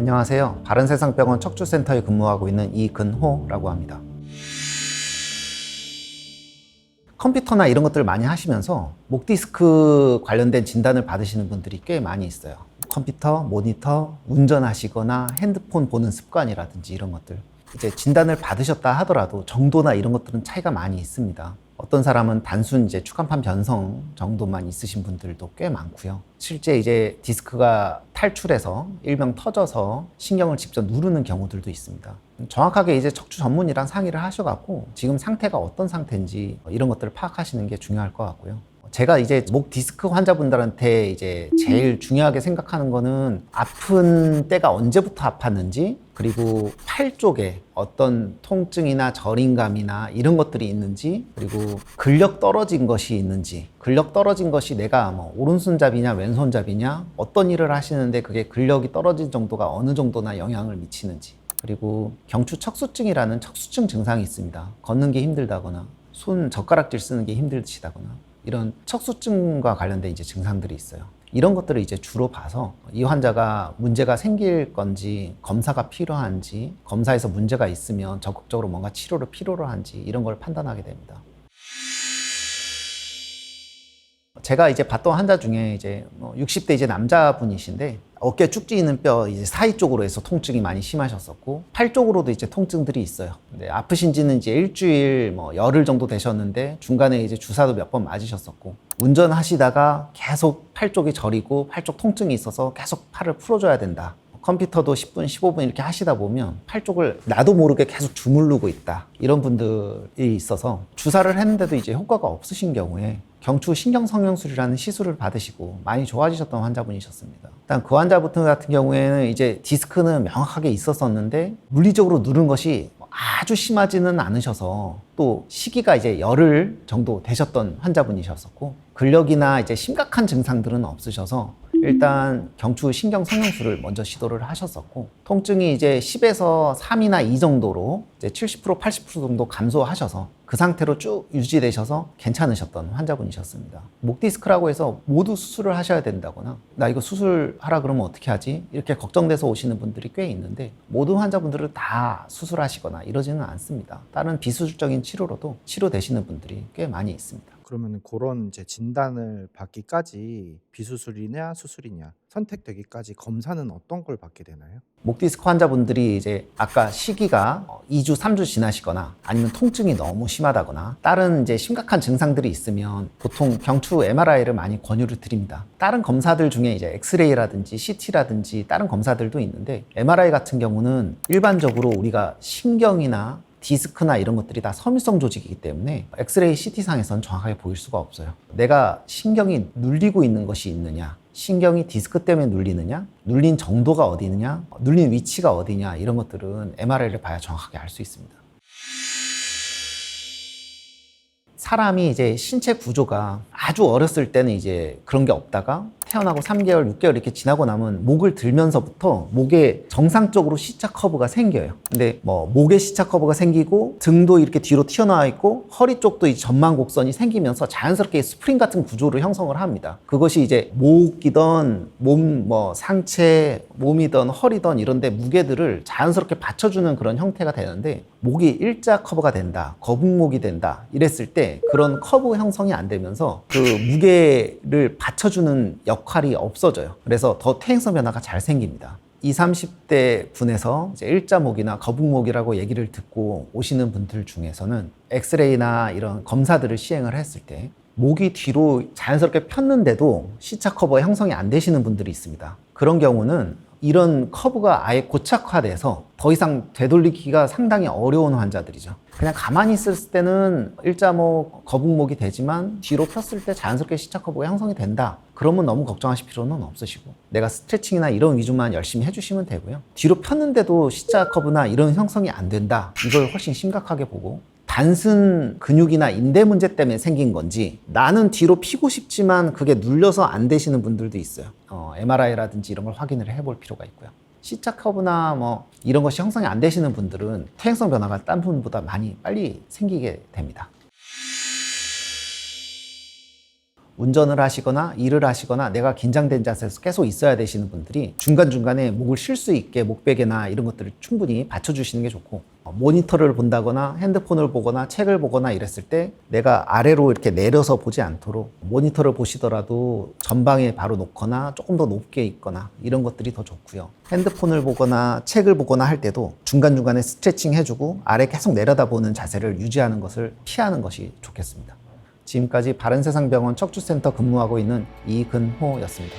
안녕하세요. 바른세상병원 척추센터에 근무하고 있는 이근호라고 합니다. 컴퓨터나 이런 것들을 많이 하시면서 목 디스크 관련된 진단을 받으시는 분들이 꽤 많이 있어요. 컴퓨터, 모니터, 운전하시거나 핸드폰 보는 습관이라든지 이런 것들. 이제 진단을 받으셨다 하더라도 정도나 이런 것들은 차이가 많이 있습니다. 어떤 사람은 단순 이제 추간판 변성 정도만 있으신 분들도 꽤 많고요. 실제 이제 디스크가 탈출해서 일명 터져서 신경을 직접 누르는 경우들도 있습니다. 정확하게 이제 척추 전문의랑 상의를 하셔갖고 지금 상태가 어떤 상태인지 이런 것들을 파악하시는 게 중요할 것 같고요. 제가 이제 목 디스크 환자분들한테 이제 제일 중요하게 생각하는 거는 아픈 때가 언제부터 아팠는지, 그리고 팔 쪽에 어떤 통증이나 저림감이나 이런 것들이 있는지, 그리고 근력 떨어진 것이 있는지, 근력 떨어진 것이 내가 뭐 오른손잡이냐 왼손잡이냐, 어떤 일을 하시는데 그게 근력이 떨어진 정도가 어느 정도나 영향을 미치는지, 그리고 경추 척수증이라는 척수증 증상이 있습니다. 걷는 게 힘들다거나 손 젓가락질 쓰는 게 힘드시다거나 이런 척수증과 관련된 이제 증상들이 있어요. 이런 것들을 이제 주로 봐서 이 환자가 문제가 생길 건지, 검사가 필요한지, 검사에서 문제가 있으면 적극적으로 뭔가 치료를 필요로 한지 이런 걸 판단하게 됩니다. 제가 이제 봤던 환자 중에 이제 60대 이제 남자분이신데 어깨 쭉지 있는 뼈 이제 사이 쪽으로 해서 통증이 많이 심하셨었고, 팔 쪽으로도 이제 통증들이 있어요. 근데 아프신 지는 이제 일주일 열흘 정도 되셨는데 중간에 이제 주사도 몇 번 맞으셨었고, 운전하시다가 계속 팔 쪽이 저리고 팔 쪽 통증이 있어서 계속 팔을 풀어줘야 된다. 컴퓨터도 10분, 15분 이렇게 하시다 보면 팔 쪽을 나도 모르게 계속 주무르고 있다. 이런 분들이 있어서 주사를 했는데도 이제 효과가 없으신 경우에 경추 신경성형술이라는 시술을 받으시고 많이 좋아지셨던 환자분이셨습니다. 일단 그 환자분 같은 경우에는 이제 디스크는 명확하게 있었었는데 물리적으로 누른 것이 아주 심하지는 않으셔서, 또 시기가 이제 열흘 정도 되셨던 환자분이셨었고, 근력이나 이제 심각한 증상들은 없으셔서 일단 경추 신경 성형술을 먼저 시도를 하셨었고, 통증이 이제 10에서 3이나 2 정도로 이제 70%, 80% 정도 감소하셔서 그 상태로 쭉 유지되셔서 괜찮으셨던 환자분이셨습니다. 목 디스크라고 해서 모두 수술을 하셔야 된다거나 나 이거 수술하라 그러면 어떻게 하지? 이렇게 걱정돼서 오시는 분들이 꽤 있는데, 모든 환자분들은 다 수술하시거나 이러지는 않습니다. 다른 비수술적인 치료로도 치료되시는 분들이 꽤 많이 있습니다. 그러면 그런 이제 진단을 받기까지 비수술이냐 수술이냐 선택되기까지 검사는 어떤 걸 받게 되나요? 목 디스크 환자분들이 이제 아까 시기가 2주, 3주 지나시거나 아니면 통증이 너무 심하다거나 다른 이제 심각한 증상들이 있으면 보통 경추 MRI를 많이 권유를 드립니다. 다른 검사들 중에 이제 엑스레이라든지 CT라든지 다른 검사들도 있는데, MRI 같은 경우는 일반적으로 우리가 신경이나 디스크나 이런 것들이 다 섬유성 조직이기 때문에 엑스레이 CT상에서는 정확하게 보일 수가 없어요. 내가 신경이 눌리고 있는 것이 있느냐, 신경이 디스크 때문에 눌리느냐, 눌린 정도가 어디 있느냐, 눌린 위치가 어디냐, 이런 것들은 MRI를 봐야 정확하게 알 수 있습니다. 사람이 이제 신체 구조가 아주 어렸을 때는 이제 그런 게 없다가 태어나고 3개월, 6개월 이렇게 지나고 나면 목을 들면서부터 목에 정상적으로 C자 커브가 생겨요. 근데 목에 C자 커브가 생기고 등도 이렇게 뒤로 튀어나와 있고 허리 쪽도 이 전만 곡선이 생기면서 자연스럽게 스프링 같은 구조를 형성을 합니다. 그것이 이제 목이든 몸 상체, 몸이든 허리든 이런 데 무게들을 자연스럽게 받쳐주는 그런 형태가 되는데, 목이 일자 커브가 된다, 거북목이 된다 이랬을 때 그런 커브 형성이 안 되면서 그 무게를 받쳐주는 역할이 없어져요. 그래서 더 퇴행성 변화가 잘 생깁니다. 20, 30대 분에서 이제 일자목이나 거북목이라고 얘기를 듣고 오시는 분들 중에서는 엑스레이나 이런 검사들을 시행을 했을 때 목이 뒤로 자연스럽게 폈는데도 C자 커버 형성이 안 되시는 분들이 있습니다. 그런 경우는 이런 커브가 아예 고착화돼서 더 이상 되돌리기가 상당히 어려운 환자들이죠. 그냥 가만히 있을 때는 일자목, 거북목이 되지만 뒤로 폈을 때 자연스럽게 C자 커브가 형성이 된다. 그러면 너무 걱정하실 필요는 없으시고 내가 스트레칭이나 이런 위주만 열심히 해주시면 되고요. 뒤로 폈는데도 C자 커브나 이런 형성이 안 된다. 이걸 훨씬 심각하게 보고, 단순 근육이나 인대 문제 때문에 생긴 건지, 나는 뒤로 피고 싶지만 그게 눌려서 안 되시는 분들도 있어요. MRI라든지 이런 걸 확인을 해볼 필요가 있고요. C자 커브나 이런 것이 형성이 안 되시는 분들은 퇴행성 변화가 딴 분보다 많이 빨리 생기게 됩니다. 운전을 하시거나 일을 하시거나 내가 긴장된 자세에서 계속 있어야 되시는 분들이 중간중간에 목을 쉴 수 있게 목베개나 이런 것들을 충분히 받쳐주시는 게 좋고, 모니터를 본다거나 핸드폰을 보거나 책을 보거나 이랬을 때 내가 아래로 이렇게 내려서 보지 않도록 모니터를 보시더라도 전방에 바로 놓거나 조금 더 높게 있거나 이런 것들이 더 좋고요. 핸드폰을 보거나 책을 보거나 할 때도 중간중간에 스트레칭 해주고 아래 계속 내려다보는 자세를 유지하는 것을 피하는 것이 좋겠습니다. 지금까지 바른세상병원 척추센터 근무하고 있는 이근호였습니다.